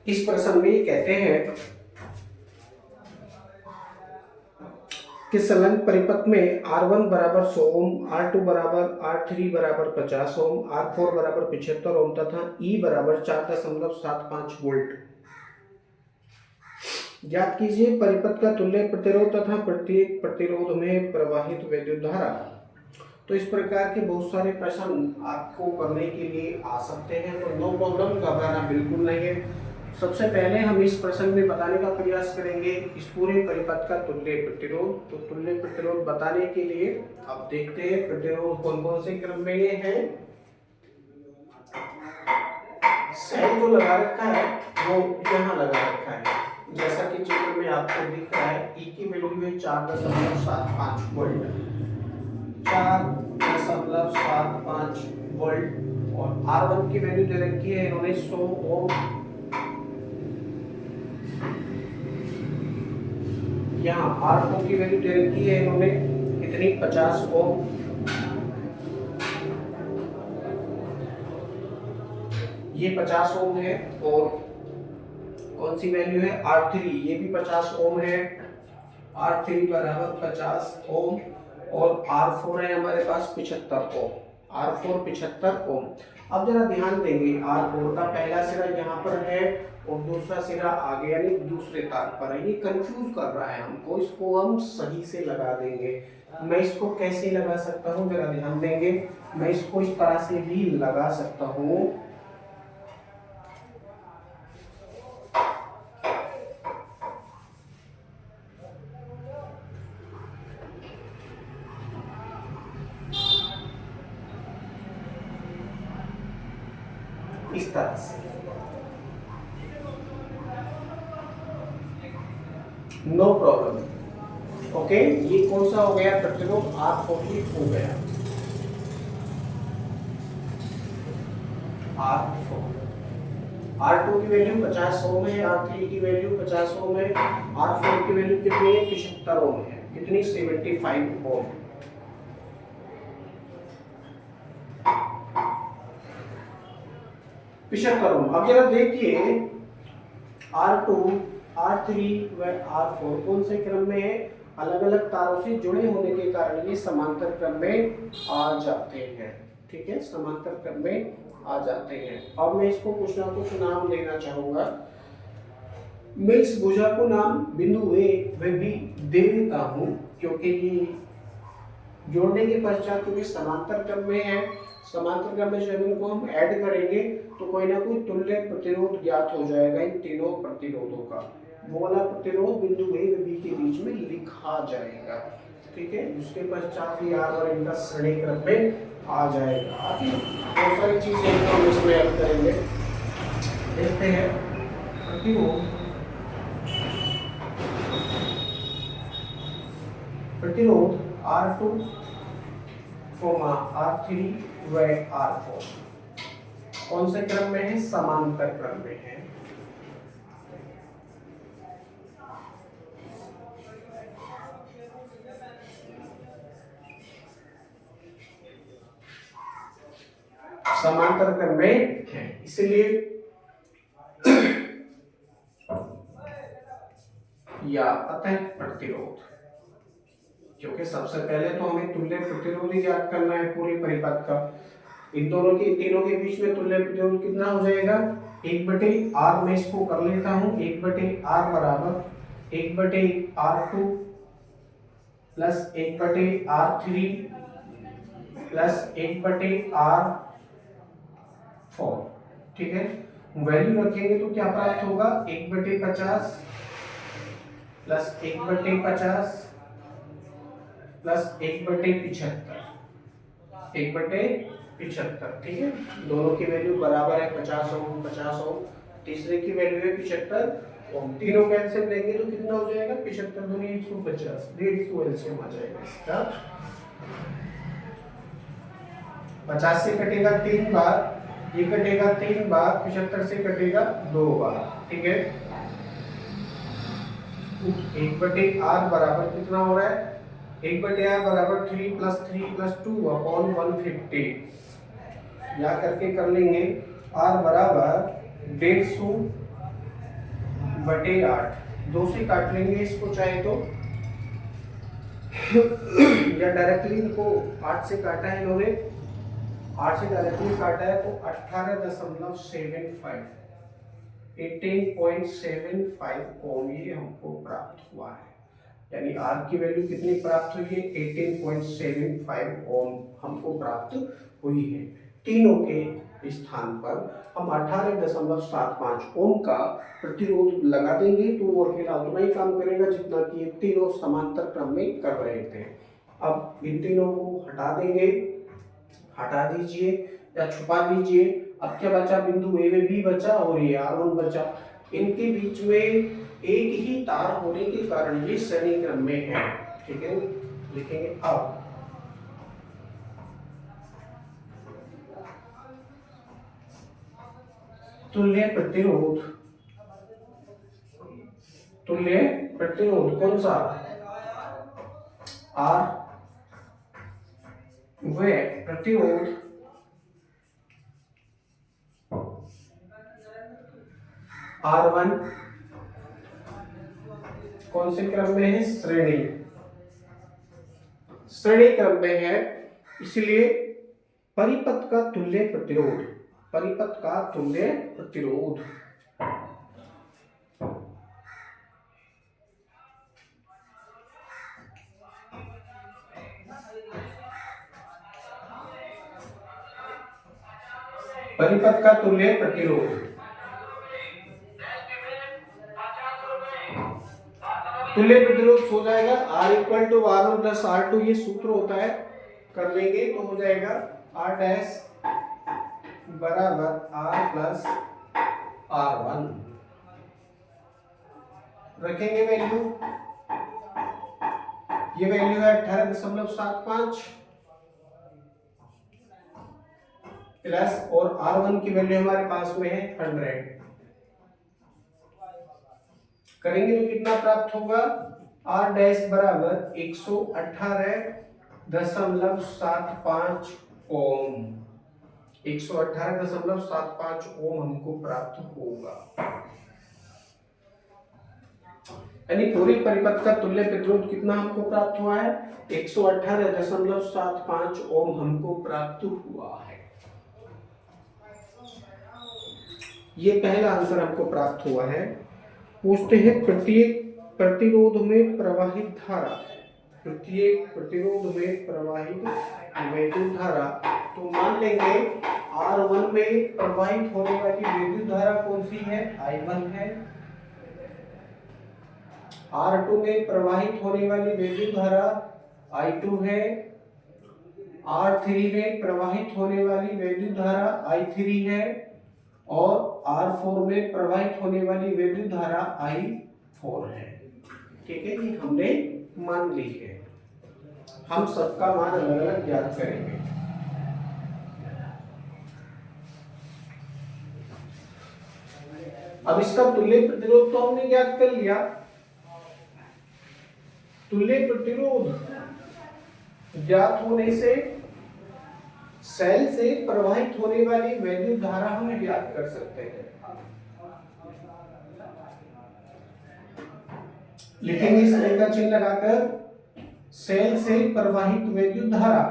इस प्रश्न में ये कहते हैं कि संलग्न परिपथ में R1 बराबर 100 ओम, R2 बराबर R3 बराबर 50 ओम, R4 बराबर 75 ओम तथा E बराबर 4.75 वोल्ट ज्ञात कीजिए परिपथ का तुल्य प्रतिरोध तथा प्रत्येक प्रतिरोध में प्रवाहित विद्युत धारा। तो इस प्रकार के बहुत सारे प्रश्न आपको करने के लिए आ सकते हैं, तो नो प्रॉब्लम, घबराना बिल्कुल नहीं है। सबसे पहले हम इस प्रश्न में बताने का प्रयास करेंगे इस पूरे परिपथ का तुल्य प्रतिरोध। तो तुल्य प्रतिरोध बताने के लिए अब देखते हैं प्रतिरोध कौन कौन से क्रम में ये है। सेल जो लगा रखा है वो यहाँ लगा रखा है, जैसा कि चित्र में आपको दिख रहा है। ई की वैल्यू है 4.75 वोल्ट, 4.75 वोल्ट। और R1 की वैल्यू दे रखी है इन्होंने 100 ओम, यहाँ R2 की वैल्यू दे रखी है इन्होंने कितनी 50 ओम, ये 50 ओम है। और कौन सी वैल्यू है R3, ये भी 50 ओम है, R3 बराबर 50 ओम। और R4 है हमारे पास 75 ओम, R4 75 ओम। अब जरा ध्यान देंगे R4 का पहला सिरा यहाँ पर है और दूसरा सिरा आगे यानी दूसरे तार पर है। ये कंफ्यूज कर रहा है हमको, इसको हम सही से लगा देंगे। मैं इसको कैसे लगा सकता हूँ जरा ध्यान देंगे। मैं इसको इस तरह से भी लगा सकता हूँ, इस तरह से। No problem. ओके, ये कौन सा हो गया प्रतिरोध R40 हो गया, R4। R2 की वैल्यू 50 ओम है, R3 की वैल्यू 50 ओम है, R4 की वैल्यू कितनी है 75 ओम है, कितनी 75 ओम। अब जरा देखिए R2, R3 व R4 कौन से क्रम में है। अलग अलग तारों से जुड़े होने के कारण ये समांतर क्रम में आ जाते हैं। ठीक है, समांतर क्रम में आ जाते हैं। अब मैं इसको कुछ ना कुछ नाम देना चाहूंगा। मैं इस भुजा को नाम बिंदु ए व बी दे देता हूं, क्योंकि ये जोड़ने के पश्चात क्योंकि समांतर क्रम में है, समांतर क्रम में जब इनको हम ऐड करेंगे तो कोई ना कोई तुल्य प्रतिरोध ज्ञात हो जाएगा इन तीनों प्रतिरोधों का। वो वाला प्रतिरोध बिंदु ए व बी के बीच में लिखा जाएगा। ठीक है, उसके पश्चात ही आर और इनका श्रेणी क्रम में आ जाएगा। आगे बहुत सारी चीजें हम इसमें ऐड करेंगे। देखते हैं प्रतिरोध R2, R3 व R4 कौन से क्रम में है, समांतर क्रम में है। समांतर क्रम में है, इसलिए या अतः प्रतिरोध, क्योंकि सबसे पहले तो हमें तुल्य प्रतिरोध ही ज्ञात करना है पूरे परिपथ का। इन दोनों के तीनों के बीच में तुल्य प्रतिरोध कितना हो जाएगा, 1/r। मैं इसको कर लेता हूं 1/r बराबर 1/r2 plus 1/r3 plus 1/r4। ठीक है, वैल्यू रखेंगे तो क्या प्राप्त होगा, 1/50 प्लस 1/50 प्लस 1/75, 1/75। ठीक है, दोनों की वैल्यू बराबर है 50 ओम 50 ओम, तीसरे की वैल्यू है 75 ओम। तीनों कैंसिल लेंगे तो कितना हो जाएगा, 75 दूनी 150, 150 एलसीएम आ जाएगा इसका। 50 से कटेगा 3 बार, ये कटेगा 3 बार, 75 से कटेगा 2 बार। ठीक है, 1/r बराबर कितना हो रहा है, 1/r बराबर 3 + 3 + 2 अपॉन 150। या करके कर लेंगे r बराबर 150 बटे 8, 2 से काट लेंगे इसको चाहे तो या डायरेक्टली इनको 8 से काटा है इन्होंने, 8 से डायरेक्टली काटा है तो 18.75 18.75 ओम ये हमको प्राप्त हुआ है। यानी R की वैल्यू कितनी प्राप्त हुई है? 18.75 ओम हमको प्राप्त हुई है। तीनों के स्थान पर हम 18.75 ओम का प्रतिरोध लगा देंगे तो वो अकेला उतना ही काम करेगा जितना कि ये तीनों समांतर क्रम में कर रहे थे। अब इन तीनों को हटा देंगे, हटा दीजिए या छुपा दीजिए। अब क्या बचा? बिंदु ए में बी बचा और ये R1 बचा। इनके बीच में एक ही तार होने के कारण ये श्रेणी क्रम में है। ठीक है, लिखेंगे अब तुल्य प्रतिरोध, तुल्य प्रतिरोध कौन सा? R व प्रतिरोध R1 कौन से क्रम में है? श्रेणी क्रम में है, इसलिए परिपथ का तुल्य प्रतिरोध, परिपथ का तुल्य प्रतिरोध परिपथ का तुल्य प्रतिरोध तुल्य प्रतिरोध हो जाएगा R equal to R1 plus R2, ये सूत्र होता है, कर लेंगे तो हो जाएगा R डैश बराबर R प्लस R1। रखेंगे वैल्यू, ये वैल्यू है 18.75 प्लस और R1 की वैल्यू हमारे पास में है 100। करेंगे तो कितना प्राप्त होगा? R डैश बराबर 118.75 ओम, 118.75 ओम हमको प्राप्त होगा। यानी पूरी परिपथ का तुल्य प्रतिरोध कितना हमको प्राप्त हुआ है? 118.75 ओम हमको प्राप्त हुआ है। ये पहला आंसर हमको प्राप्त हुआ है। पूछते हैं प्रत्येक प्रतिरोध में प्रवाहित धारा, प्रत्येक प्रतिरोध में प्रवाहित वैद्युत धारा। तो मान लेंगे R1 में प्रवाहित होने वाली वैद्युत धारा कौन सी है? I1 है। R2 में प्रवाहित होने वाली वैद्युत धारा I2 है। R3 में प्रवाहित होने वाली वैद्युत धारा I3 है और R4 में प्रवाहित होने वाली वैद्युत धारा I4 है। ठीक है, ये हमने मान ली है। हम सबका मान अलग अलग ज्ञात करेंगे। अब इसका तुल्य प्रतिरोध तो हमने ज्ञात कर लिया। तुल्य प्रतिरोध ज्ञात होने से सेल से प्रवाहित होने वाली वैद्युत धारा हम ज्ञात कर सकते हैं। लिखेंगे स्नेह का चिन्ह लगाकर, सेल से प्रवाहित वैद्युत धारा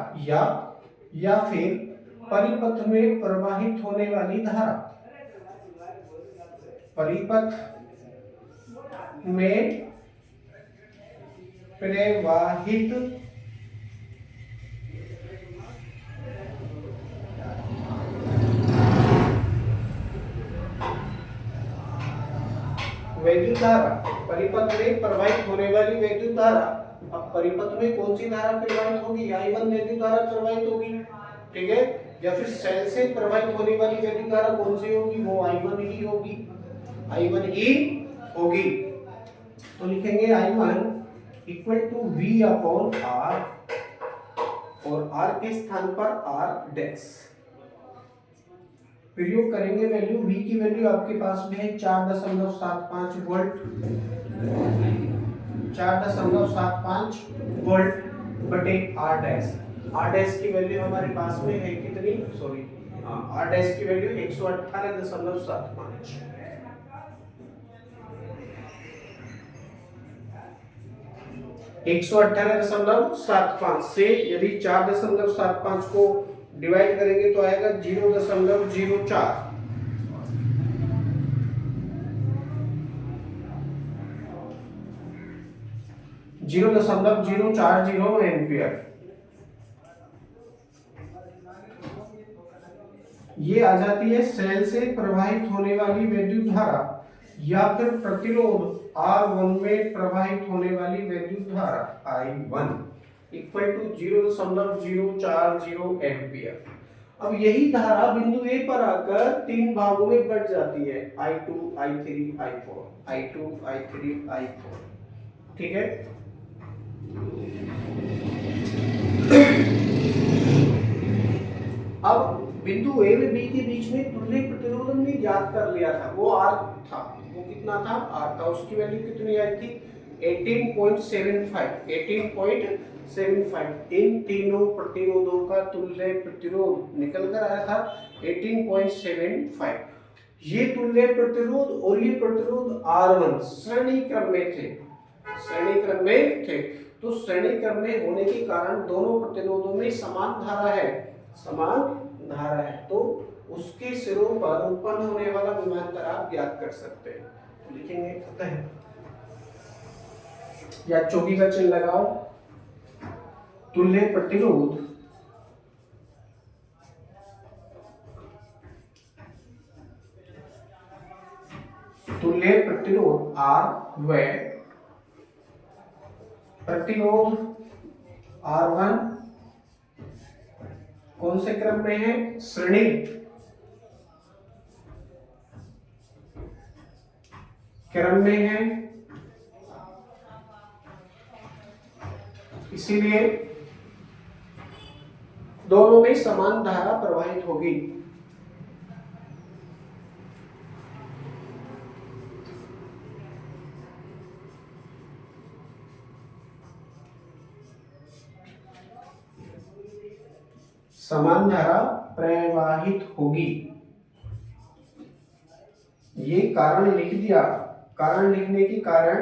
या फिर परिपथ में प्रवाहित होने वाली धारा, परिपथ में प्रवाहित वैद्युत धारा, परिपथ में प्रवाहित होने वाली वैद्युत धारा। अब परिपथ में कौन सी धारा प्रवाहित होगी? I1 वैद्युत धारा प्रवाहित होगी। ठीक है, या फिर सेल से प्रवाहित होने वाली वैद्युत धारा कौन सी होगी? वो I1 ही होगी, I1 ही होगी। तो लिखेंगे I1 equal to V upon R और R के स्थान पर R डैश प्रयोग करेंगे। वैल्यू V की वैल्यू आपके पास में है 4.75 वोल्ट, 4.75 वोल्ट बटे R डैश। R डैश की वैल्यू हमारे पास में है कितनी? सॉरी, R डैश की वैल्यू 118.75। 118.75 से यदि 4.75 को डिवाइड करेंगे तो आएगा 0.04। 0.040 एम्पियर। ये आ जाती है सेल से प्रवाहित होने वाली वैद्युत धारा या फिर प्रतिरोध R1 में प्रवाहित होने वाली वैद्युत धारा I1 इक्वल टू 0.040 एम्पियर। अब यही धारा बिंदु ए पर आकर 3 भागों में बढ़ जाती है, I2, I3, I4, I2, I3, I4। ठीक है। अब बिंदु ए व बी के बीच में तुल्य प्रतिरोध हमने ज्ञात कर लिया था, वो R था। वो कितना था? R था। उसकी वैल्यू कितनी आई थी? 18.75। इन तीनों प्रतिरोधों का तुल्य प्रतिरोध निकल कर आया था 18.75। ये तुल्य प्रतिरोध और ये प्रतिरोध R1 श्रेणी क्रम में थे। तो श्रेणी क्रम में होने के कारण दोनों प्रतिरोधों में समान धारा है, तो उसके सिरों पर उत्पन्न होने वाला विभवांतर आप ज्ञात कर सकते हैं। तो लिखेंगे अतः, या चौकी का चिन्ह लगाओ, तुल्य प्रतिरोध R व प्रतिरोध R1 कौन से क्रम में है? श्रेणी क्रम में है, इसीलिए दोनों में समान धारा प्रवाहित होगी। समान धारा प्रवाहित होगी। ये कारण लिख दिया। कारण लिखने के कारण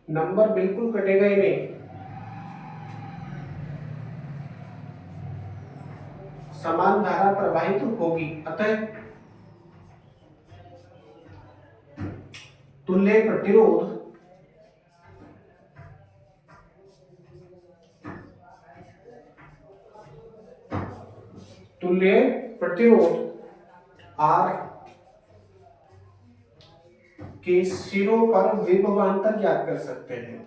नंबर बिल्कुल कटेगा ही नहीं। समान धारा प्रवाहित होगी, अतः तुल्य प्रतिरोध R के सिरों पर विभवांतर ज्ञात कर सकते हैं।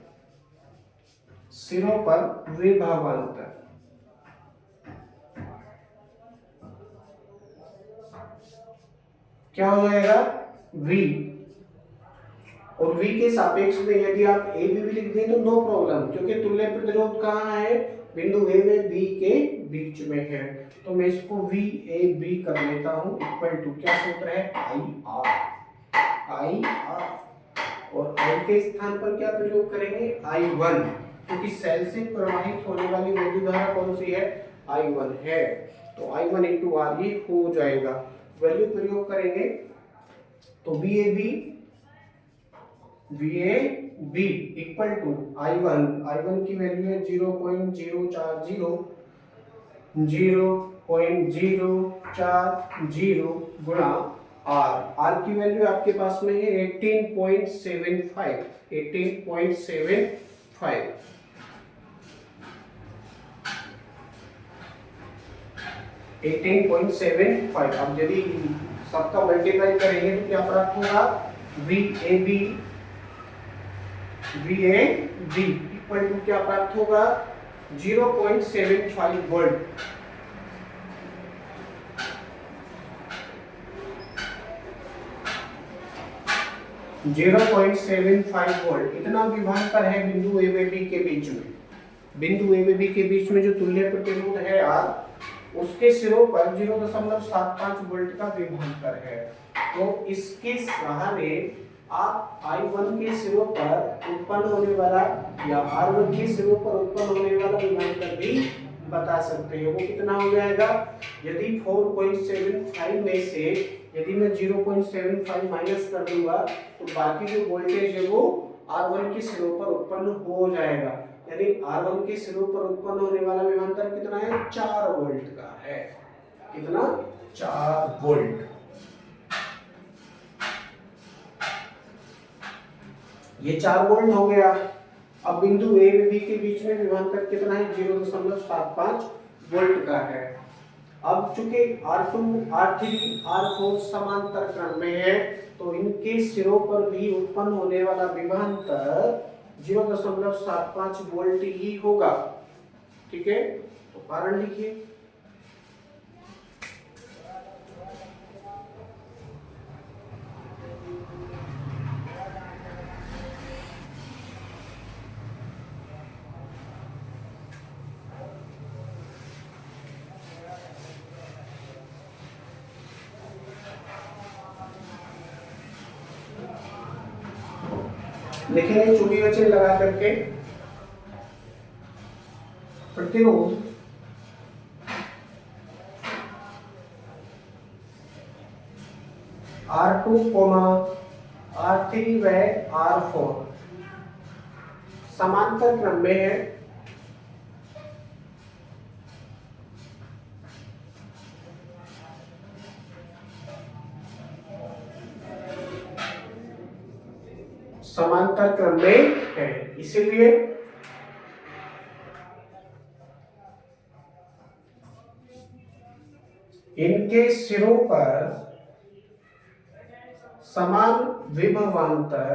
सिरों पर विभवांतर क्या हो जाएगा? V। और V के सापेक्ष में यदि आप A B लिख दें तो नो प्रॉब्लम, क्योंकि तुल्य प्रतिरोध कहाँ है? बिंदु A व B के बीच में है। तो मैं इसको VAB कर लेता हूं, इक्वल टू क्या सूत्र है? IR। और I के स्थान पर क्या प्रयोग करेंगे? I1, क्योंकि सेल से प्रवाहित होने वाली वैद्युत धारा कौन सी है? I1 है। तो I1 into R ये हो जाएगा। वैल्यू प्रयोग करेंगे तो VAB इक्वल टू I1 की वैल्यू है 0.040 गुणा R की वैल्यू आपके पास में है 18.75। अब यदि सबका मल्टीप्लाई करेंगे तो क्या प्राप्त होगा? VAB इक्वल टू क्या प्राप्त होगा? 0.75 वोल्ट। इतना विभवांतर है बिंदु A व B के बीच में। बिंदु A व B के बीच में जो तुल्य प्रतिरोध है R, उसके सिरों पर 0.75 वोल्ट का विभवांतर है। तो इसके सहारे आप I1 के सिरों पर उत्पन्न होने वाला या R1 के सिरों पर उत्पन्न होने वाला विभवांतर भी बता सकते हैं। वो कितना हो जाएगा? यदि 4.75 में से यदि मैं 0.75 माइनस कर दूंगा तो बाकी जो वोल्टेज है वो R1 के सिरों पर उत्पन्न हो जाएगा। यानी R1 के सिरों पर उत्पन्न होने वाला विभवांतर कितना है, 4 वोल्ट का है। कितना, 4 वोल्ट। ये 4 वोल्ट हो गया। अब बिंदु ए व बी के बीच में विभवांतर कितना है, 0.75 वोल्ट का है। अब चूंकि R2, R3, R4 समांतर क्रम में है तो इनके सिरों पर भी उत्पन्न होने वाला विभवांतर 0.75 वोल्ट ही होगा। ठीक है, तो कारण लिखिए। लिखेंगे चुंबकीय वचन लगा करके, प्रतिरोध R2, R3 व R4 समांतर क्रम में है। समांतर क्रम में है, इसीलिए इनके सिरों पर समान विभवांतर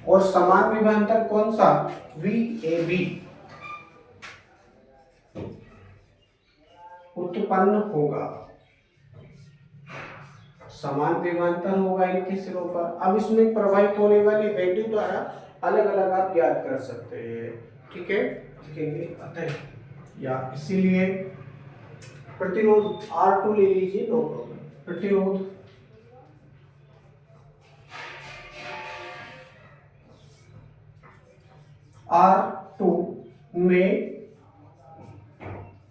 और समान विभवांतर कौन सा, VAB उत्पन्न होगा। समान विभवांतर होगा इनके सिरों पर। अब इसमें प्रवाहित होने वाली वैल्यू द्वारा अलग अलग आप ज्ञात कर सकते हैं। ठीक है, लिखेंगे अतः या इसीलिए प्रतिरोध R2 ले लीजिए, नो प्रॉब्लम। प्रतिरोध R2 में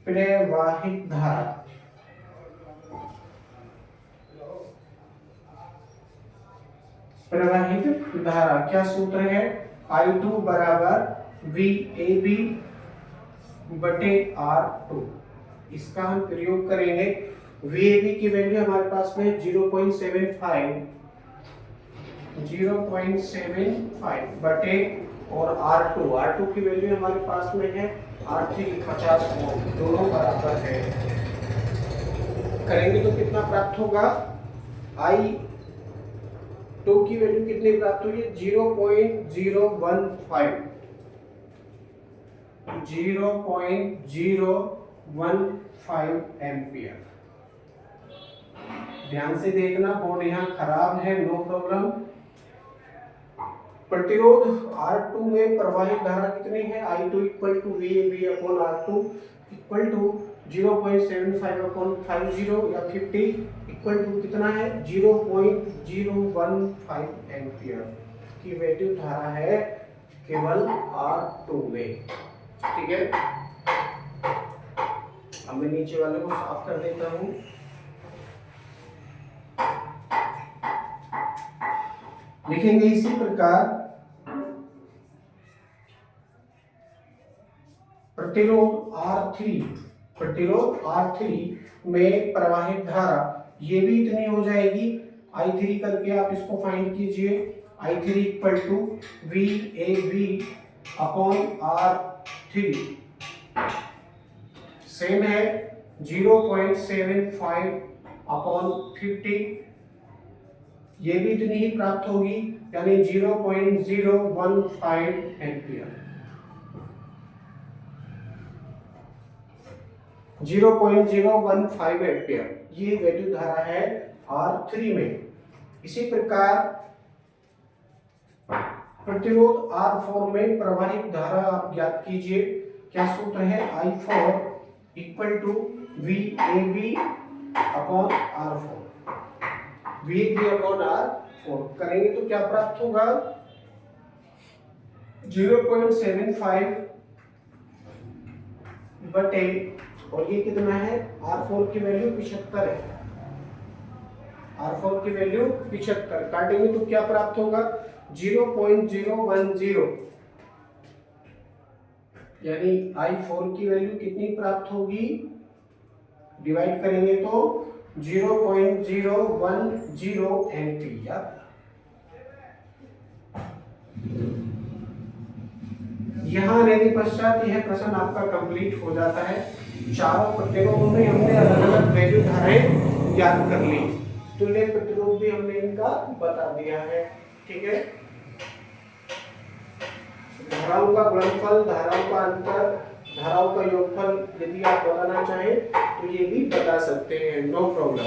प्रवाहित धारा क्या सूत्र है, I2 बराबर VAB बटे R2। इसका हम प्रयोग करेंगे। VAB की वैल्यू हमारे पास में 0.75 बटे और R2 की वैल्यू हमारे पास में है R3 50 ओम, दोनों बराबर है। करेंगे तो कितना प्राप्त होगा, I2 की वैल्यू कितनी प्राप्त हुई है, 0.015 एम्पियर। ध्यान से देखना, बोर्ड यहाँ खराब है, नो प्रॉब्लम। प्रतिरोध R2 में प्रवाहित धारा कितनी है, I2 equal to VAB upon R2 equal to 0.75 upon 50 या 50 इक्वल टू कितना है, 0.015 एम्पियर की वैल्यू धारा है केवल R2 में। ठीक है, अब मैं नीचे वाले को साफ कर देता हूं। लिखेंगे इसी प्रकार, प्रतिरोध R3 में प्रवाहित धारा ये भी इतनी हो जाएगी। I3 करके आप इसको फाइंड कीजिए, I3 equal to VAB upon R3 same है 0.75 अपॉन 50, ये भी इतनी ही प्राप्त होगी, यानी 0.015 एम्पियर। 0.015 एम्पियर ये वैल्यू धारा है R3 में। इसी प्रकार प्रतिरोध R4 में प्रवाहित धारा आप ज्ञात कीजिए, क्या सूत्र है, I4 equal to VAB upon R4। VAB upon R4 करेंगे तो क्या प्राप्त होगा, 0.75 बटे और ये कितना है, R4 की वैल्यू 75 है, R4 की वैल्यू 75, काटेंगे तो क्या प्राप्त होगा 0.010, यानी I4 की वैल्यू कितनी प्राप्त होगी, डिवाइड करेंगे तो 0.010 एम्पियर। यहाँ आने के पश्चात यह प्रश्न आपका कंप्लीट हो जाता है। चारों प्रतिरोधों में हमने अलग अलग वैल्यू धाराएं ज्ञात कर ली, तुल्य प्रतिरोध भी हमने इनका बता दिया है। ठीक है, धाराओं का गुणनफल, धाराओं का अंतर, धाराओं का योगफल यदि आप बताना चाहें तो ये भी बता सकते हैं, नो प्रॉब्लम।